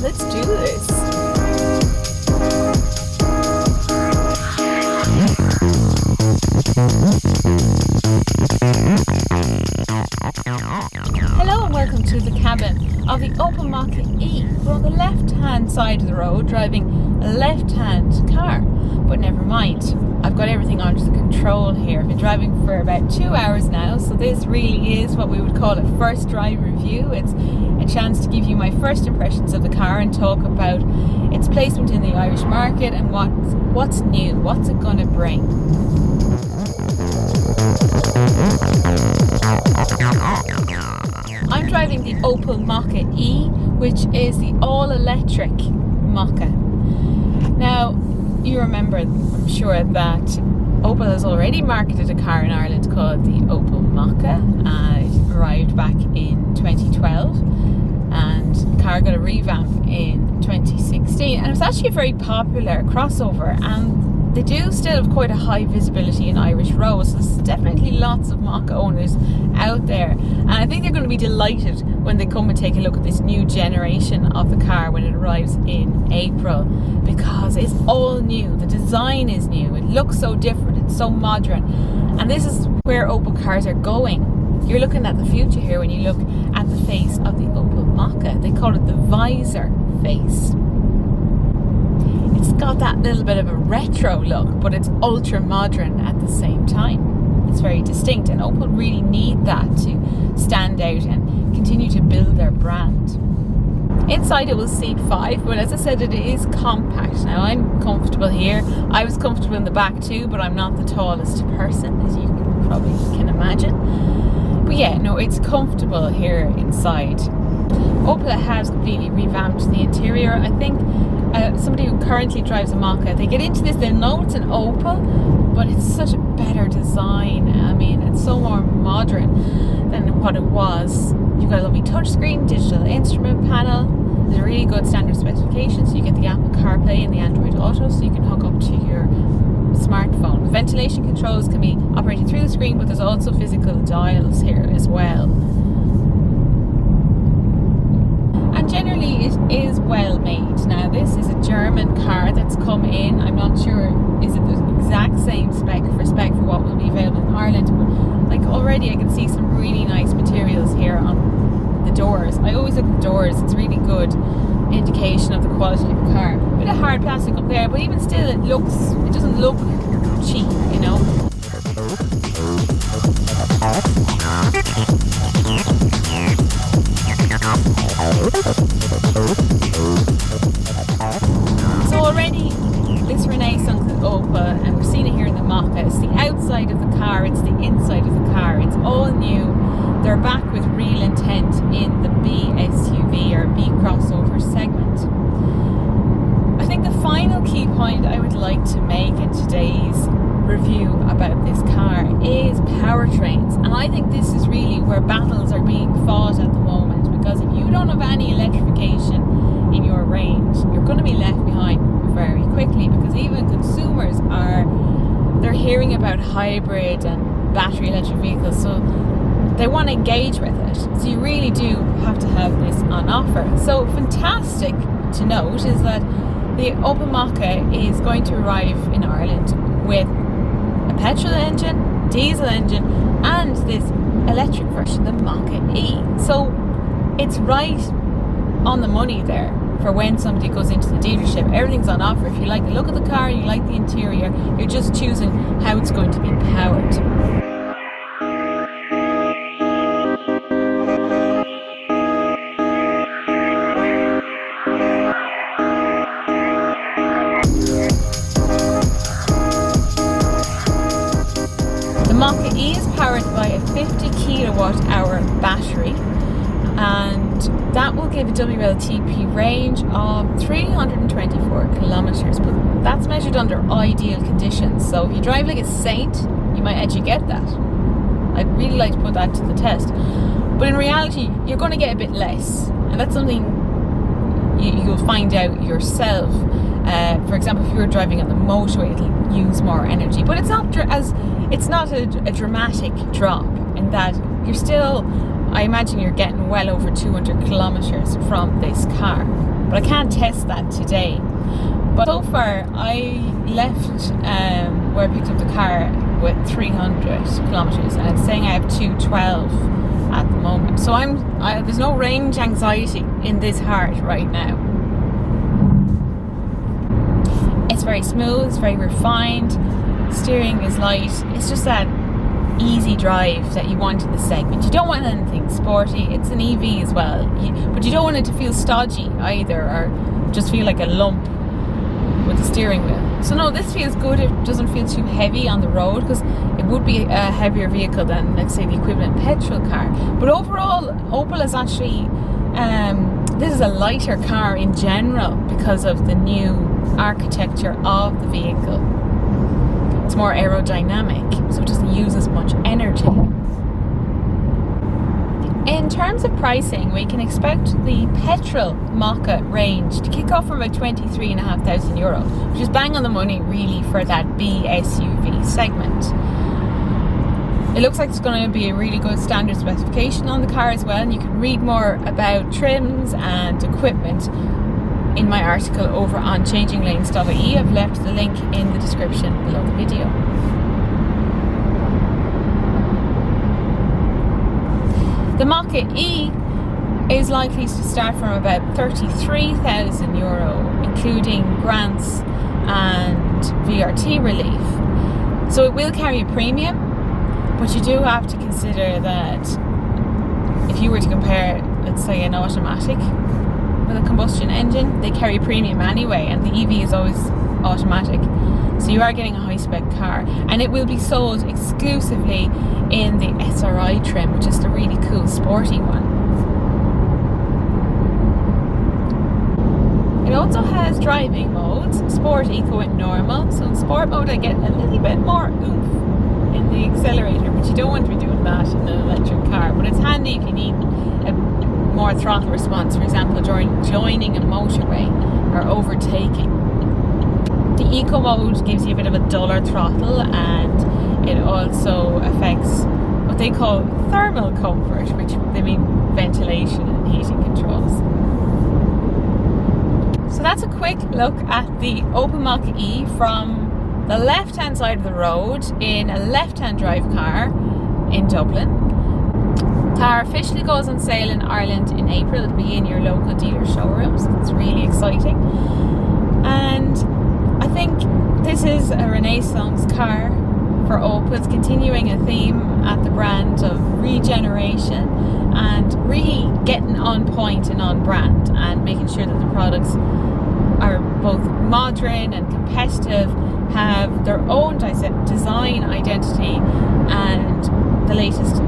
let's do this. Hello and welcome to the cabin of the Opel Mokka-e. We're on the left-hand side of the road driving a left-hand car, but never mind. I've got everything under the control here. I've been driving for about 2 hours now, so this really is what we would call a first drive review. It's a chance to give you my first impressions of the car and talk about its placement in the Irish market and what's new, what's it going to bring. I'm driving the Opel Mokka-e, which is the all-electric Mokka. Now, you remember, I'm sure, that Opel has already marketed a car in Ireland called the Opel Mokka. It arrived back in 2012 and the car got a revamp in 2016, and it was actually a very popular crossover, and they do still have quite a high visibility in Irish roads. So there's definitely lots of Mokka owners out there, and I think they're going to be delighted when they come and take a look at this new generation of the car when it arrives in April, because it's all new. The design is new, it looks so different, it's so modern, and this is where Opel cars are going. You're looking at the future here when you look at the face of the Opel Mokka. They call it the visor face. It's got that little bit of a retro look, but it's ultra modern at the same time. It's very distinct, and Opel really need that to stand out and continue to build their brand. Inside it will seat 5, but as I said, it is compact. Now I'm comfortable here. I was comfortable in the back too, but I'm not the tallest person, as you probably can imagine. But yeah, no, it's comfortable here inside. Opel has completely revamped the interior. I think somebody who currently drives a Mokka, they get into this, they know it's an Opel, but it's such a better design. I mean, it's so more modern than what it was. You've got a lovely touchscreen, digital instrument panel. There's a really good standard specification, so you get the Apple CarPlay and the Android Auto, so you can hook up to your smartphone. Ventilation controls can be operated through the screen, but there's also physical dials here as well. And generally it is well made. Now this is a German car that's come in. I'm not sure is it the exact same spec for what will be available in Ireland, but like already I can see some really nice materials here on the doors. I always look at the doors, it's really good indication of the quality of the car. A bit of hard plastic up there, but even still it doesn't look cheap, you know. So already this renaissance of Opel, and we've seen it here in the Mokka, it's the outside of the car, it's the inside of the car, it's all new. They're back with real intent in the B SUV or B crossover segment. I think the final key point I would like to make in today's review about this car is powertrains, and I think this is really where battles are being fought at the moment, because if you don't have any electrification in your range, you're going to be left behind very quickly, because even consumers they're hearing about hybrid and battery electric vehicles, so they want to engage with it. So you really do have to have this on offer. So fantastic to note is that the Opel Mokka is going to arrive in Ireland with a petrol engine, diesel engine, and this electric version, the Mokka-e. So it's right on the money there for when somebody goes into the dealership. Everything's on offer. If you like the look of the car, you like the interior, you're just choosing how it's going to be powered. The Mokka-e is powered by a 50 kilowatt hour battery, and that will give a WLTP range of 324 kilometers, but that's measured under ideal conditions. So if you drive like a saint, you might actually get that. I'd really like to put that to the test, but in reality you're going to get a bit less, and that's something you'll find out yourself. For example, if you're driving on the motorway, it'll use more energy, but it's not a dramatic drop, in that you're still I imagine you're getting well over 200 kilometers from this car, but I can't test that today. But so far I left where I picked up the car with 300 kilometers, and it's saying I have 212 at the moment. So there's no range anxiety in this heart right now. It's very smooth, it's very refined, steering is light. It's just that easy drive that you want in the segment. You don't want anything sporty. It's an EV as well, but you don't want it to feel stodgy either, or just feel like a lump with the steering wheel. So no, this feels good. It doesn't feel too heavy on the road, because it would be a heavier vehicle than, let's say, the equivalent petrol car. But overall, Opel is actually this is a lighter car in general because of the new architecture of the vehicle. It's more aerodynamic, so it doesn't use as much energy. In terms of pricing, we can expect the petrol Mokka range to kick off from about €23,500, which is bang on the money really for that B SUV segment. It looks like it's going to be a really good standard specification on the car as well, and you can read more about trims and equipment in my article over on changinglanes.ie. I've left the link in the description below the video. The Mokka-e is likely to start from about €33,000, including grants and VRT relief. So it will carry a premium, but you do have to consider that if you were to compare, let's say, an automatic with a combustion engine, they carry a premium anyway, and the EV is always automatic. So you are getting a high-spec car, and it will be sold exclusively in the SRI trim, which is the really cool sporty one. It also has driving modes: Sport, Eco and Normal. So in Sport mode I get a little bit more oomph in the accelerator, but you don't want to be doing that in an electric car. But it's handy if you need a more throttle response, for example during joining a motorway or overtaking. The Eco mode gives you a bit of a duller throttle, and it also affects what they call thermal comfort, which they mean ventilation and heating controls. So that's a quick look at the Opel Mokka-e from the left hand side of the road in a left hand drive car in Dublin. The car officially goes on sale in Ireland in April. It'll be in your local dealer showrooms. It's really exciting, and I think this is a renaissance car for Opel. It's continuing a theme at the brand of regeneration and really getting on point and on brand, and making sure that the products are both modern and competitive, have their own design identity and the latest